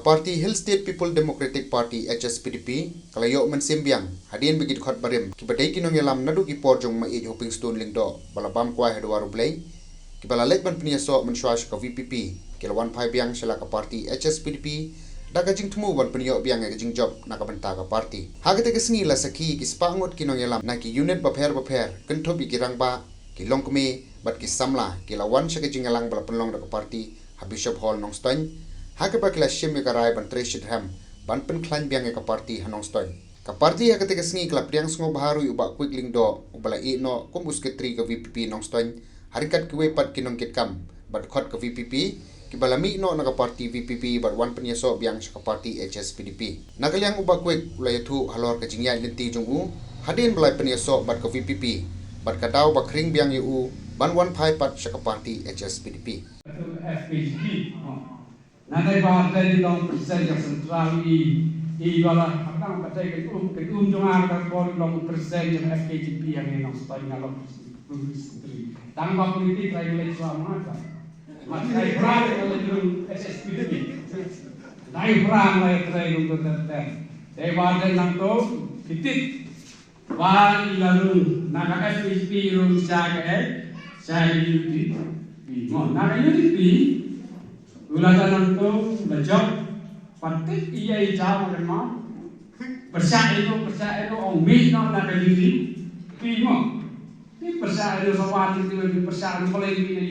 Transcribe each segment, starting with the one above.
Parti Hill State People Democratic Party HSPDP kalayo mensembiang hadien bigit khot barim kibadai kinong yalam nadu ki porjong ma hoping stone lingdo balabam kwa hedwaru blay kibalalek ban pniaso menshwash ka VPP kilawan phai biang shala ka parti HSPDP daga jing thumu ban pnio biang ga jing job nakabanta ka parti hagate ke sngi la sakhi ki spangot kinong yalam na ki unit bapher kenthobi kirang ba ki longkme bat ki samla kilawan shaka jing yalang bala penlong da ka parti habishop hall nongstang Hake kila shim ka rai ban treshit ham ban pen klan biang ka parti hanong stoy ka parti ha ketika sngi kla priang sngo baharu uba quick link do ubala i no kumus ke tri ka VPP nong stoy harikat kuwe pat kinong kit kam bat khot ka VPP kibalami no na ka parti VPP bat wan penyeso biang ka parti HSPDP nagaliang uba quick ulay thu halor ka jingya linti jungu hadin balai penyeso bat ka VPP bat kadaw ba kring biang yu ban wan phai pat ka parti HSPDP Nanti partai di dalam presiden sentral i bala apa partai ketum jangan akan kau dalam presiden FKJP yang enak supaya kalau industri tanpa politik lagi lagi selama apa masih perang kalau dalam SSPDP lagi perang lagi terjadi untuk tertentu tapi partai nanti titik wah ilalu naga FKJP rum saya di mau naga UDP Ulasan itu belajar patik iya ijau memang percaya itu orang minat nak diri prima ini percaya itu sawat itu percaya itu boleh minat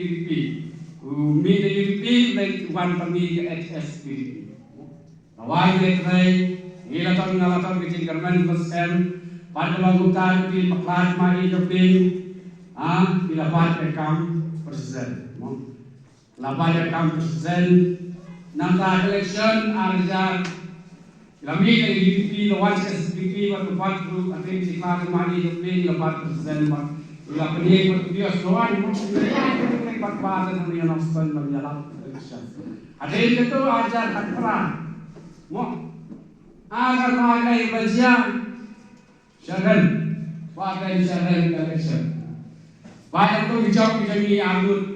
diri like one family HSP awal itu ngalatan kecil kerman persen pada lakukan di maklat mai keping bila pada kam persen Lapan presiden nanta election arjan kami ke UDP lawan SSPDP waktu patru akhir sikap mari jepin lapan presiden ila peni waktu dia lawan mereka patpatan yang nonton menjalan election ada itu arjan hakra mo agar magai bajian syaran pakai syaran election baik itu dijawab jadi anggota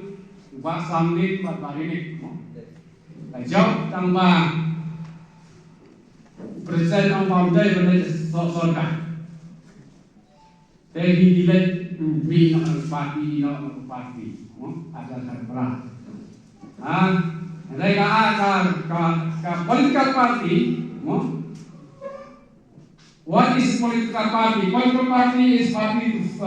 Pak Sambil Pak ini, jauh tambah presiden orang partai berada sorga. Tapi dilihat bina parti, agar terberat. Mereka akan political party. What is political party? Political party is party to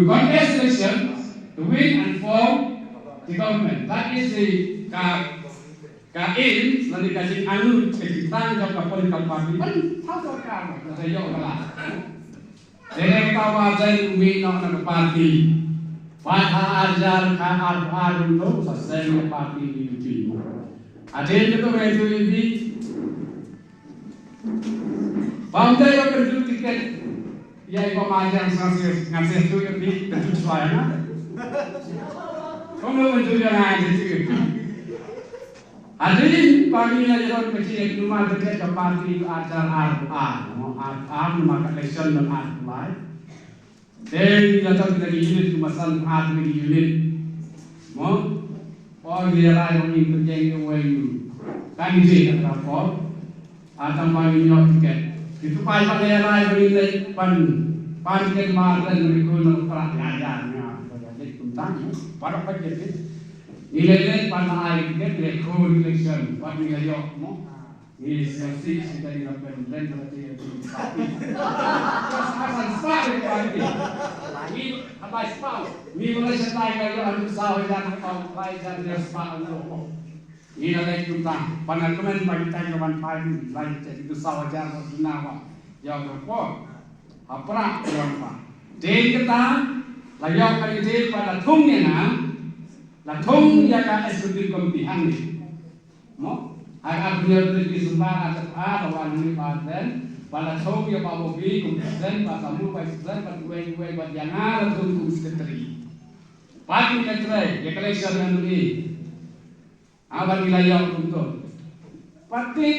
contest election. To win and form the government. That is the kain lalu kasih anu kejutan jauh political party. Kan tahu kan? Saya jauh kalah. Saya tahu aja umi nak party. Pada ajar arun tu selesai party itu. Ada itu itu ini. Bangsa yang kerja tiket. Ya ibu majar ngasih tu yang di kerja selama. Kamu menjual aja sih. Hadirin pagi ini jalan kecil rumah dekat ke parti acara maka election dan mulai. Dan datang kita unit kemasan di unit. Mau dia lain yang kerja wayu. Kan je rapor atau pagi nyok tiket. Itu pagi dia lain ini pan tiket mahal mereka nak perang ajar. Tanya, para pejabat, nilai pada air kita rekod election, pada nilai yok mo, ini sesi sudah dilakukan dan berarti asal sepuluh parti, ini apa sepuluh, ini mulai setai kalau ada sahur dan kau lain dan dia sepuluh ini lagi kita, pada kemen bagi tanya kawan pagi, lain jadi itu sahur dan nawa, jauh apa yang apa, jadi kita Layau kali ini pada thungnya la thung ya ka eksekutif komiti ni. Mo, agak punya terjadi sumber atau lawan ni paten pada thung ya Pak Bobi komisen Pak Samu Pak Presiden Pak Dua Pak Jangan thung sekretari. Pak sekretari ya election yang ini. Abang layau untuk. Pati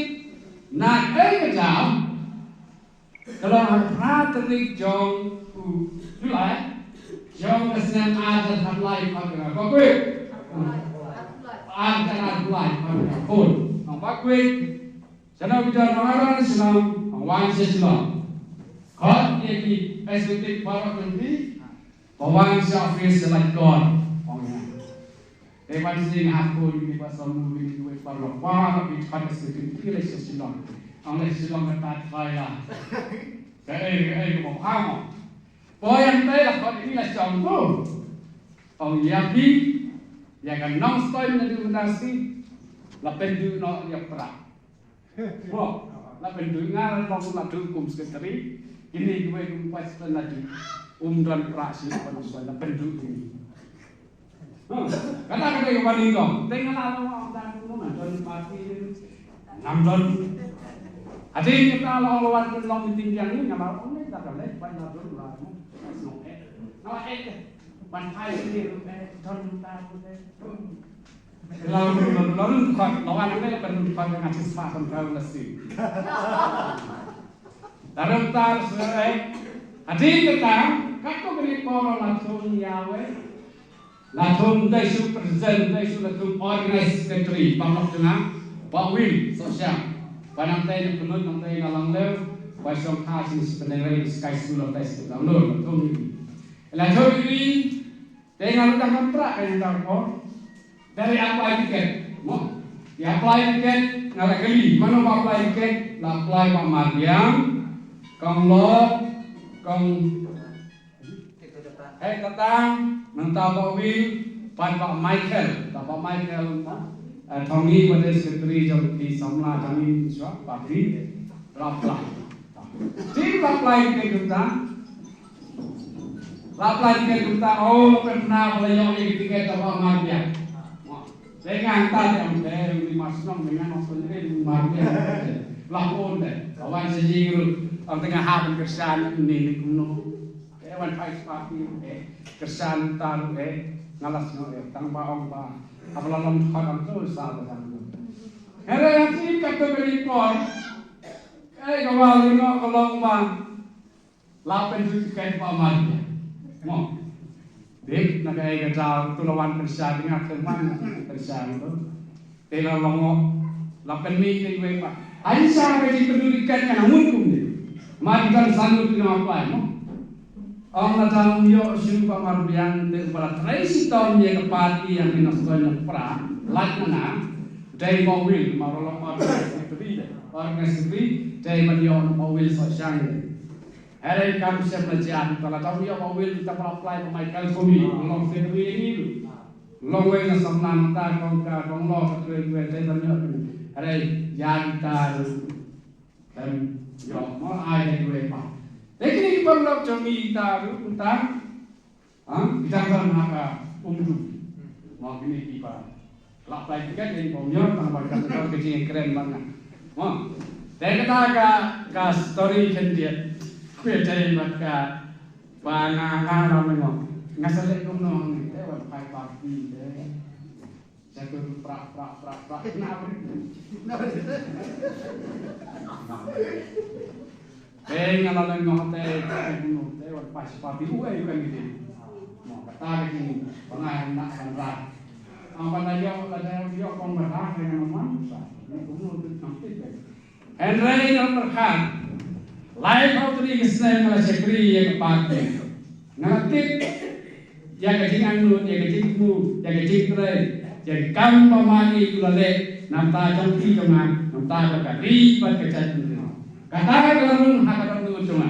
nak kejam kalau harap terlik jong Jom kesenang adat hamlai pakai apa? jalan mulai pun ang pagwig sana bicara mengarang Islam ang wang Islam God yaki executive power country pawang sa office like God Eman sing aku di pasal muli duit parlo wah bi kan sedikit kile Islam ang Islam kata kaya cái một hao bôi anh tới là con ini là chồng tôi ông yapi ya kan non stoi na du nasi la pendu no ya pra bo la pendu ngal long la du kum sekretari ini gue kum pas na du dan pra si pan so la pendu ini kata kata yang paling dong tengah lalu dan no don pati nam don Adik kita lawan pun long meeting yang ini nama orang ni tak boleh banyak dulu lah, no nama bantai ini don tahu lalu lawan ini perlu dengan siswa kontrol nasi. Dalam tar adik kita kakak beri koron langsung yawe, langsung dari supervisor dari langsung organize secretary pamok dengan Pak Will sosial. Panang tayo punod ng tayo nalang lew, wasong hasin sa panay sky school of tayo sa download, ito ni. Ito ni, tayo nga lutang kontra kayo ng ko, dari apply ticket, mo, i-apply ticket, nga lagali, mano ma-apply ticket, na-apply pa Mariam, kang Lord, kang tatang, ng tao Will, pan pa Michael, Tommy pada sekretari di Samla kami siapa Pakri Rapla. Jadi Rapla ke kita, oh pernah beliau yang ketiga sama Maria. Dengan tadi yang dari masuk dengan maksudnya Maria. Lapor deh, kawan sejiru, orang tengah habis kerjaan ini kuno. Kawan Pais Pakri, kerjaan taruh ngalasnya, tanpa orang Apalang khadam tu sahaja kan. Hera yang sih kata beri kor, kawal ino kalong bang, lapen tu kain paman, mo. Dek nak kaya kerja tu lawan kerja dengan teman kerja itu, tela longo, lapen mi ni apa? Aisyah beri pendidikan yang namun kum ni, mari kan sanggup dengan apa mo? Ang natang yo sinupa marbiang de para 30 tahun dia kepati yang dinaskan pra lat mana dai mawil marolong marbiang itu orang sendiri dai manyo mawil sosial hari kami siap belajar kalau tahu yo mawil kita apply Michael Komi long sendiri ini long way na samnan ta kong lo ke dai manyo hari yang kita dan yo mau ai dai pa Lekini perlu cumi tahu tentang, kita kan maka umdu, mau gini kita, lapai kita jadi pomyor tanpa kata kecil keren banget, dan kita ke story kendia, kue cari maka pangangan ramai ngasalek kumno, lewat pai parti, jatuh prak, kenapa? Kaya nga lang ng hotel, wala pa si Papi, uwe kan gitu. Mau kata begini, pengayan nak sanrat. Ang panayaw, ladayaw kong berhak dengan manusia. Ini kumulot nanti. Henry yang berhak, lain kau tadi kesalahan malah sekri yang Papi. Ngatip, yang kejingan lu, yang kejingmu, yang kejingtray, yang kamu pamani kulale, namta jangki jangan, namta kagari, bat kejadian. Katakan dalam hak orang cuma.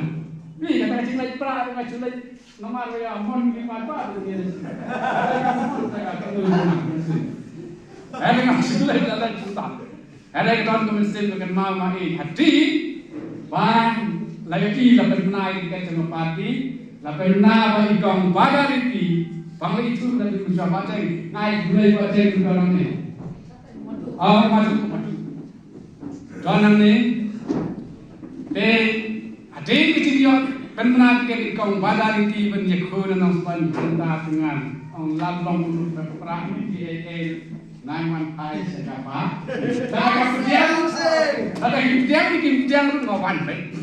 Ni kata cing pra dengan culai nomor ya mon di apa tu dia. Ada saya akan ada dengan culai dalam cinta. Ada kita mesti dengan mama hati. Bang lagi la pernah kita cuma parti, la pernah ikong bagariti. Pang itu dari usaha ceng, naik mulai baca orang ni. Masuk. Jangan ni adik kecil benar ke kau badar itu benjekun nang pan handa dengan ang lablong mulut berperang di naiman pai segapa. Ada kemudian bikin ngawan baik.